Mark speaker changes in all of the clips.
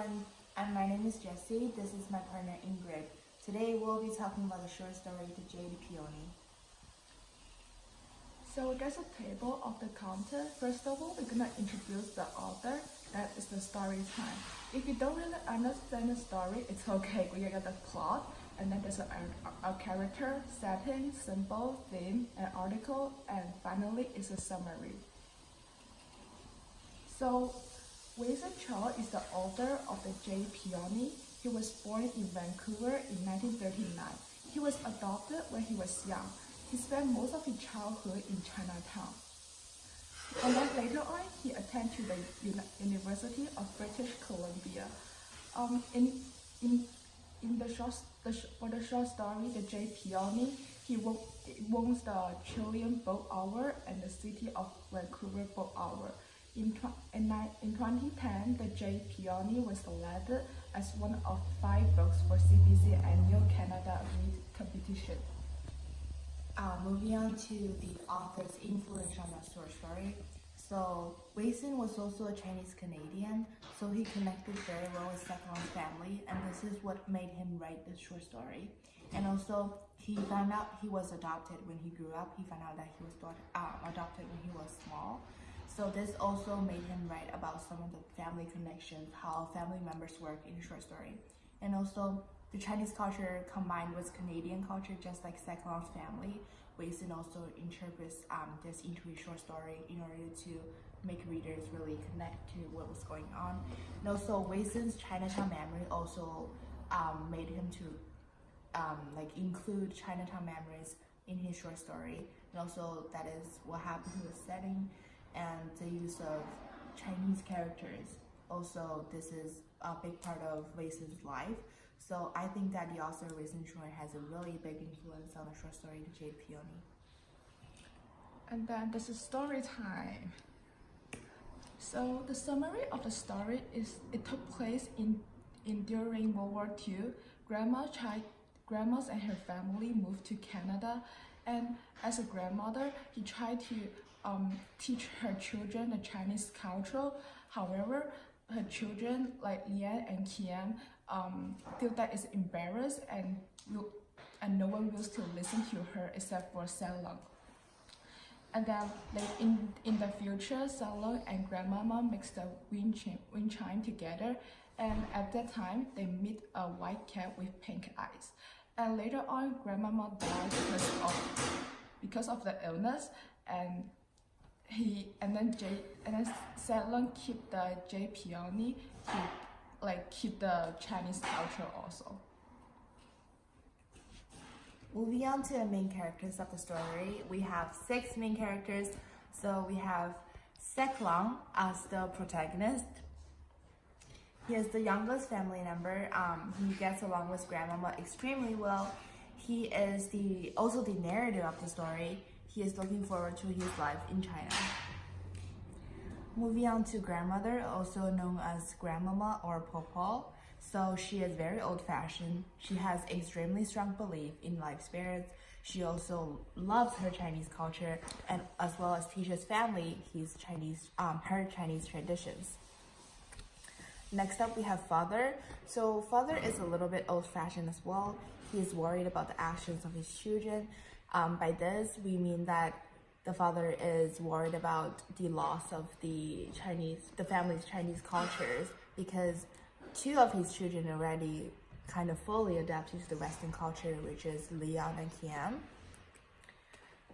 Speaker 1: everyone, and my name is Jessie. This is my partner Ingrid. Today we'll be talking about the short story The Jade Peony.
Speaker 2: So there's a table of the content. First of all, we're gonna introduce the author. That is the story time. If you don't really understand the story, it's okay. We get the plot, and then there's a character, setting, symbol, theme, an article, and finally it's a summary. So Winston Cho is the author of The Jade Peony. He was born in Vancouver in 1939. He was adopted when he was young. He spent most of his childhood in Chinatown. And then later on, he attended the University of British Columbia. For the short story, The Jade Peony, he won the Chilean Book Award and the City of Vancouver Book Award. In 2010, The Jade Peony was selected as one of 5 books for CBC Annual Canada Read Competition.
Speaker 1: Moving on to the author's influence on the short story. So Winston was also a Chinese Canadian, so he connected very well with Second's family, and this is what made him write this short story. And also, he found out he was adopted when he grew up. He found out that he was adopted when he was small. So this also made him write about some of the family connections, how family members work in a short story. And also, the Chinese culture combined with Canadian culture, just like Second's family. Winston also interprets this into a short story in order to make readers really connect to what was going on. And also, Winston's Chinatown memory also made him to include Chinatown memories in his short story. And also, that is what happened to the setting and the use of Chinese characters. Also, this is a big part of Winston's life. So I think that the author Winston Choi has a really big influence on the short story The Jade Peony.
Speaker 2: And then there's a story time. So the summary of the story is it took place during World War II. Grandmas and her family moved to Canada, and as a grandmother, he tried to teach her children the Chinese culture. However, her children like Lian and Kian feel that it's embarrassed and no one will still listen to her except for Salong. And then in the future, Salong and Grandmama mix the wind chime together, and at that time they meet a white cat with pink eyes. And later on, Grandmama died because of the illness, and then Salong keep the Jade Peony to keep the Chinese culture also.
Speaker 1: Moving on to the main characters of the story, we have 6 main characters. So we have Long as the protagonist. He is the youngest family member. He gets along with Grandmama extremely well. He is also the narrator of the story. He is looking forward to his life in China. Moving on to grandmother, also known as grandmama or popo. So she is very old-fashioned. She has extremely strong belief in life spirits. She also loves her Chinese culture, and as well as teaches family her Chinese traditions. Next up, we have father. So father is a little bit old-fashioned as well. He is worried about the actions of his children. By this, we mean that the father is worried about the loss of the family's Chinese cultures, because 2 of his children already kind of fully adapted to the Western culture, which is Liang and Kian.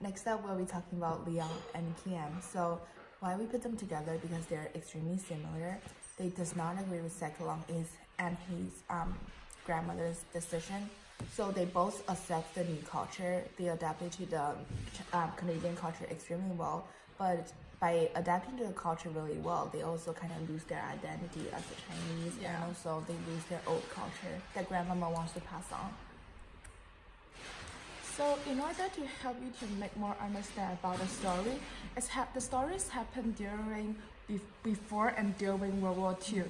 Speaker 1: Next up, we'll be talking about Liang and Kian. So why we put them together? Because they're extremely similar. They does not agree with Sekalong and his grandmother's decision. So they both accept the new culture. They adapted to the Canadian culture extremely well, but by adapting to the culture really well, they also kind of lose their identity as a Chinese, and also they lose their old culture that grandmama wants to pass on.
Speaker 2: So in order to help you to make more understand about the story, the stories happen before and during World War II,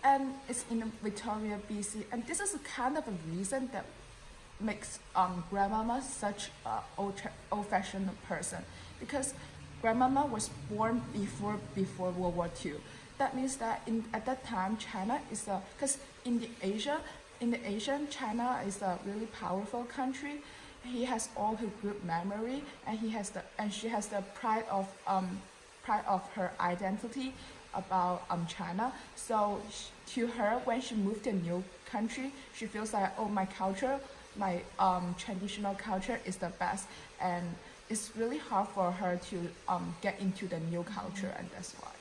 Speaker 2: and it's in Victoria, BC, and this is kind of a reason that makes grandmama such an old-fashioned person, because grandmama was born before World War II. That means that at that time China is a, because in the Asian, China is a really powerful country. He has all her good memory, and she has the pride of her identity about China. So to her, when she moved to a new country, she feels like, oh, my culture, my traditional culture is the best, and it's really hard for her to get into the new culture, and that's why.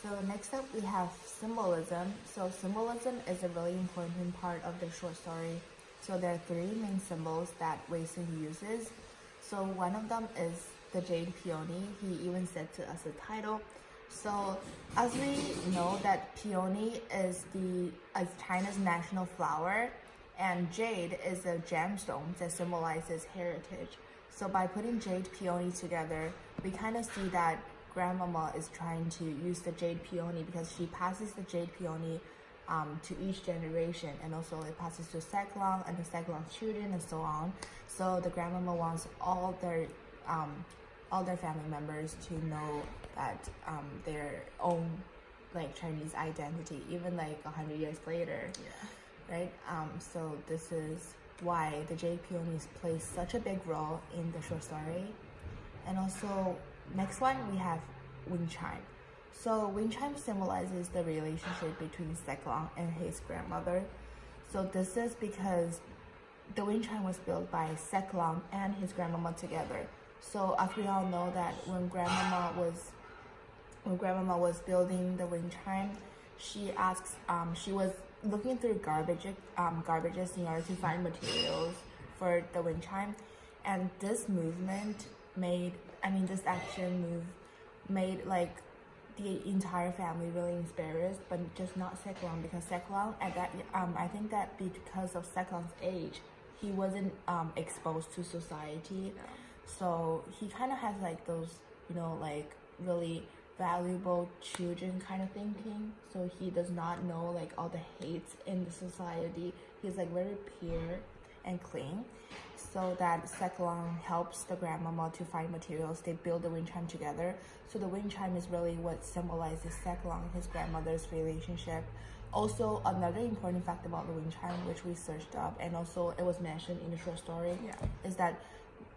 Speaker 1: So next up we have symbolism. So symbolism is a really important part of the short story. So there are three main symbols that Wei Sun uses. So one of them is the Jade Peony. He even said to us the title. So as we know that peony is China's national flower, and jade is a gemstone that symbolizes heritage. So by putting Jade Peony together, we kind of see that Grandmama is trying to use the Jade Peony because she passes the Jade Peony to each generation, and also it passes to Seklong and the Seklong's children and so on. So the Grandmama wants all their family members to know that their own like Chinese identity, even like 100 years later.
Speaker 2: Yeah.
Speaker 1: Right? So this is why the Jade Peonies plays such a big role in the short story. And also, next one we have wind chime. So wind chime symbolizes the relationship between Seklong and his grandmother. So this is because the wind chime was built by Seklong and his grandmama together. So as we all know that when grandmama was building the wind chime, she was looking through garbages in order to find materials for the wind chime, and this action made like the entire family really inspired, but just not Seklong, because Seklong at that I think that because of Seklong's age, he wasn't exposed to society.
Speaker 2: Yeah.
Speaker 1: So he kind of has like those, like really valuable children kind of thinking. So he does not know like all the hates in the society. He's like very pure and clean. So that Seklong helps the grandmama to find materials. They build the wind chime together. So the wind chime is really what symbolizes Seklong and his grandmother's relationship. Also, another important fact about the wind chime, which we searched up, and also it was mentioned in the short story, is that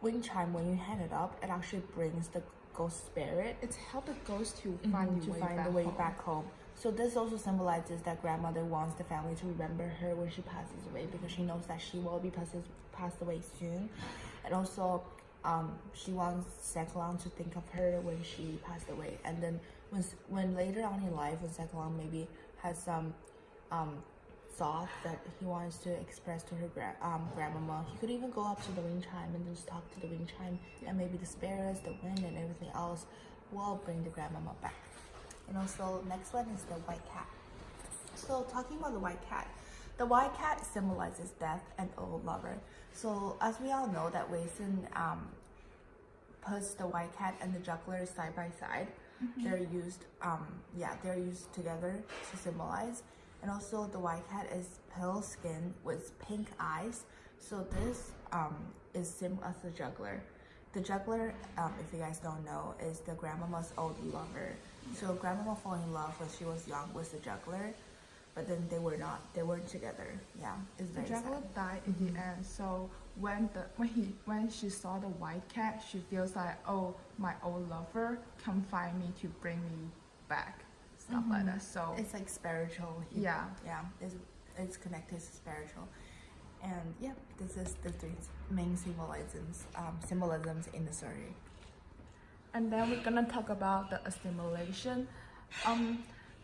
Speaker 1: wind chime, when you hang it up, it actually brings the ghost spirit.
Speaker 2: It's helped the ghost to find
Speaker 1: the way back home. So this also symbolizes that grandmother wants the family to remember her when she passes away, because she knows that she will be passed away soon. And also she wants Seklong to think of her when she passed away. And then when later on in life, when Seklong maybe has some thought that he wants to express to her grandmama, he could even go up to the wind chime and just talk to the wind chime, and maybe the spirits, the wind, and everything else will bring the grandmama back. And also, next one is the white cat. So talking about the white cat symbolizes death and old lover. So as we all know that Wei Sun puts the white cat and the juggler side by side. They're used together to symbolize. And also the white cat is pale skin with pink eyes. So this is same as the juggler. The juggler, if you guys don't know, is the grandmama's old lover. So grandmama fell in love when she was young with the juggler, but then they weren't together. Yeah, it's very sad.
Speaker 2: The juggler died in the end. So when she saw the white cat, she feels like, oh, my old lover come find me to bring me back, stuff like that. So
Speaker 1: it's like spiritual.
Speaker 2: Yeah,
Speaker 1: it's connected to spiritual. And yeah, this is the three main symbolisms in the story.
Speaker 2: And then we're gonna talk about the assimilation.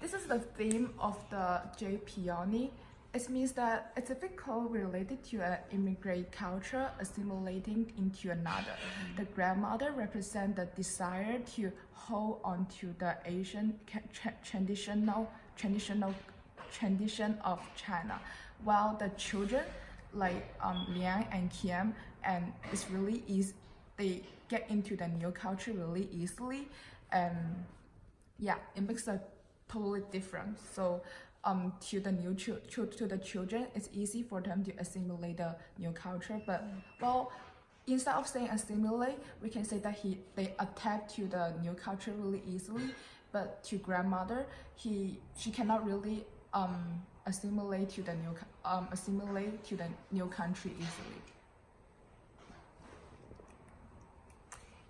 Speaker 2: This is the theme of the Jade Peony. It means that it's a typical related to an immigrant culture assimilating into another. The grandmother represents the desire to hold on to the Asian tradition of China, while the children like Liang and Kiam, and it's really easy. They get into the new culture really easily, and yeah, it makes a totally different. So to the children, it's easy for them to assimilate the new culture. But well, instead of saying assimilate, we can say that they adapt to the new culture really easily. But to grandmother, she cannot really assimilate to the new country easily.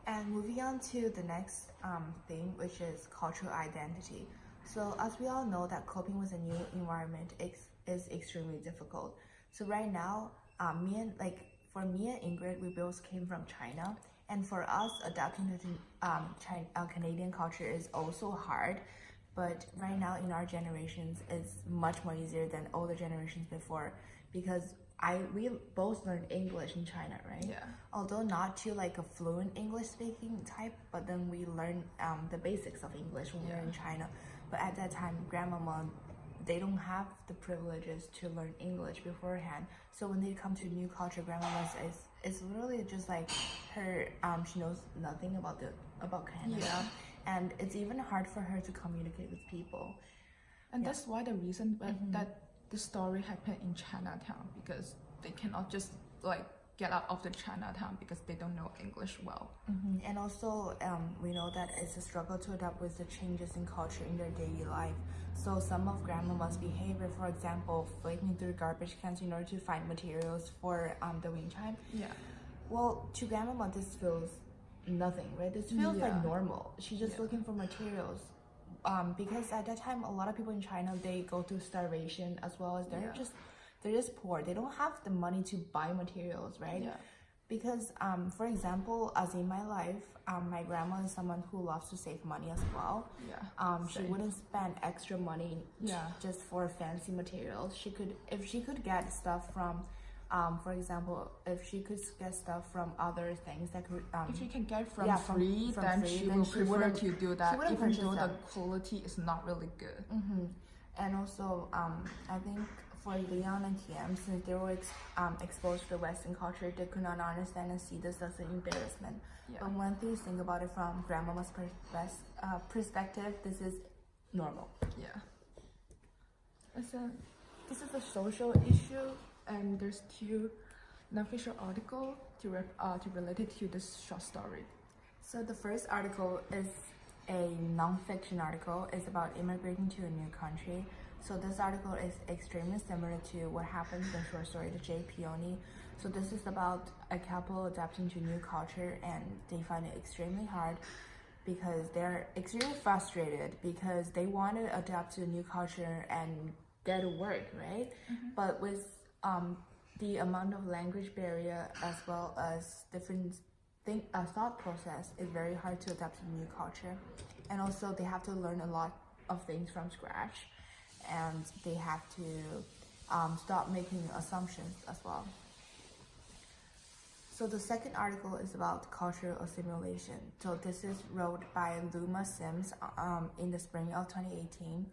Speaker 1: And moving on to the next thing, which is cultural identity. So as we all know that coping with a new environment is extremely difficult. So right now, for me and Ingrid, we both came from China. And for us, adapting to Canadian culture is also hard. But right now in our generations, it's much more easier than older generations before, because we both learned English in China, right?
Speaker 2: Yeah.
Speaker 1: Although not to like a fluent English speaking type, but then we learned the basics of English when we were in China. But at that time, grandmama, they don't have the privileges to learn English beforehand. So when they come to new culture, grandmama it's literally just like her, she knows nothing about Canada.
Speaker 2: Yeah.
Speaker 1: And it's even hard for her to communicate with people.
Speaker 2: And that's why the reason that the story happened in Chinatown, because they cannot just like get out of the Chinatown because they don't know English well.
Speaker 1: And also, we know that it's a struggle to adapt with the changes in culture in their daily life. So some of grandmama's behavior, for example, flipping through garbage cans in order to find materials for the wind chime.
Speaker 2: Yeah.
Speaker 1: Well, to grandmama, this feels nothing, right? This feels like normal. She's just looking for materials. Because at that time, a lot of people in China, they go through starvation, as well as they're just poor. They don't have the money to buy materials, right?
Speaker 2: Yeah.
Speaker 1: Because for example, as in my life, my grandma is someone who loves to save money as well. She wouldn't spend extra money just for fancy materials. If she could get stuff from for example, if she could get stuff from other things that could
Speaker 2: if she can get from free, then she will prefer to do that, even though the quality is not really good.
Speaker 1: And also I think for Leon and TM, since they were exposed to the Western culture, they could not understand and see this as an embarrassment. But when you think about it from grandmama's perspective, this is normal.
Speaker 2: This is a social issue, and there's two non-official articles to related to this short story.
Speaker 1: So the first article is a non-fiction article. It's about immigrating to a new country. So this article is extremely similar to what happened in the short story, the Jade Peony. So this is about a couple adapting to new culture, and they find it extremely hard because they're extremely frustrated because they want to adapt to a new culture and get to work, right? But with the amount of language barrier as well as different thought process, is very hard to adapt to new culture. And also they have to learn a lot of things from scratch, and they have to stop making assumptions as well. So the second article is about cultural assimilation. So this is wrote by Luma Sims in the spring of 2018.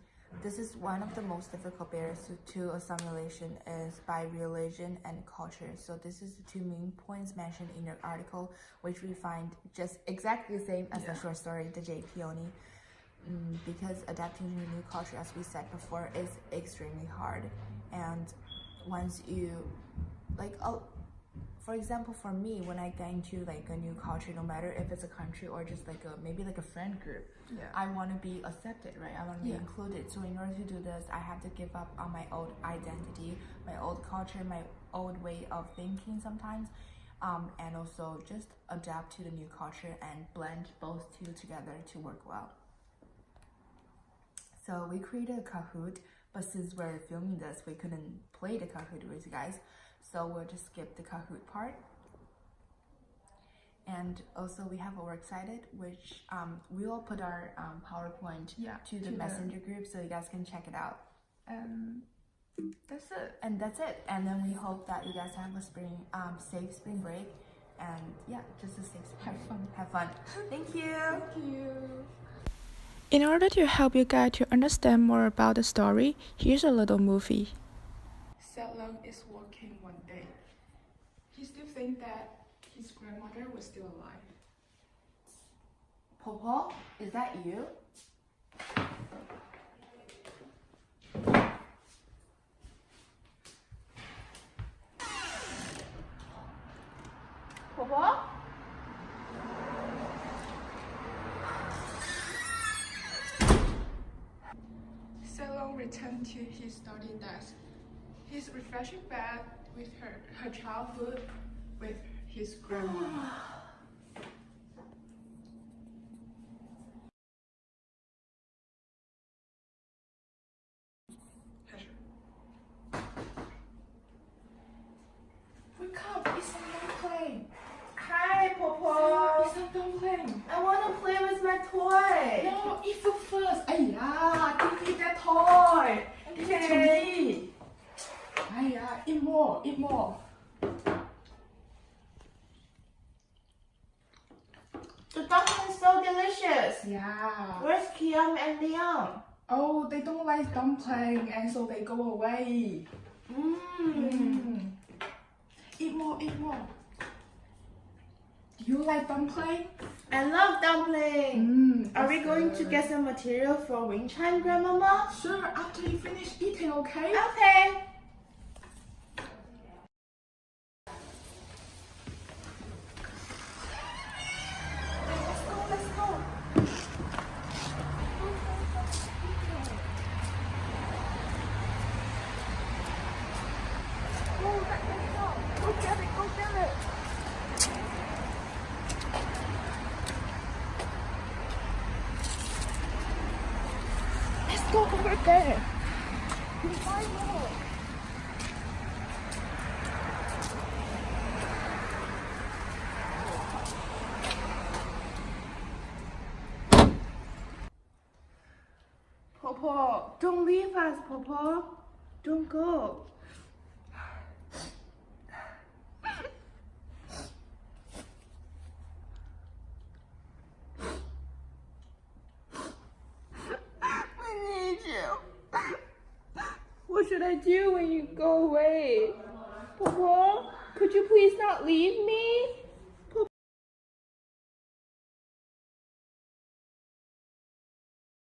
Speaker 1: This is one of the most difficult barriers to assimilation is by religion and culture. So this is the two main points mentioned in the article, which we find just exactly the same as the short story, the Jade Peony. Because adapting to a new culture, as we said before, is extremely hard. And once you, for example, for me, when I get into like a new culture, no matter if it's a country or just like maybe like a friend group, I want to be accepted, right? I want to be included. So in order to do this, I have to give up on my old identity, my old culture, my old way of thinking sometimes, and also just adapt to the new culture and blend both two together to work well. So we created a Kahoot, but since we're filming this, we couldn't play the Kahoot with you guys. So we'll just skip the Kahoot part. And also we have a works cited, which we will put our PowerPoint to the messenger group so you guys can check it out.
Speaker 2: That's it.
Speaker 1: And that's it. And then we hope that you guys have a safe spring break. And yeah, just a safe spring break. Have fun. Thank you.
Speaker 2: Thank you. In order to help you guys to understand more about the story, here's a little movie. Long is working one day. He still thinks that his grandmother was still alive.
Speaker 1: Popo, is that you? Popo?
Speaker 2: returned to his study desk. His refreshing bed with her childhood with his grandma. Wake up, it's not playing.
Speaker 1: Hi, Popo.
Speaker 2: It's not playing.
Speaker 1: I want to play with my toy.
Speaker 2: No, eat food first. Don't eat that toy. Give it to me. Eat more, eat more.
Speaker 1: The dumpling is so delicious.
Speaker 2: Yeah.
Speaker 1: Where's Kiam and Liam?
Speaker 2: Oh, they don't like dumpling and so they go away. Eat more, eat more. Do you like dumpling?
Speaker 1: I love dumpling. Are we going to get some material for wind chime, Grandmama?
Speaker 2: Sure, after you finish eating, okay?
Speaker 1: Okay.
Speaker 2: Let's go. Go get it, go get it. Let's go over there. We'll find more.
Speaker 1: Popo, don't leave us, Popo. Don't go. I need you. What should I do when you go away? Popo, could you please not leave me?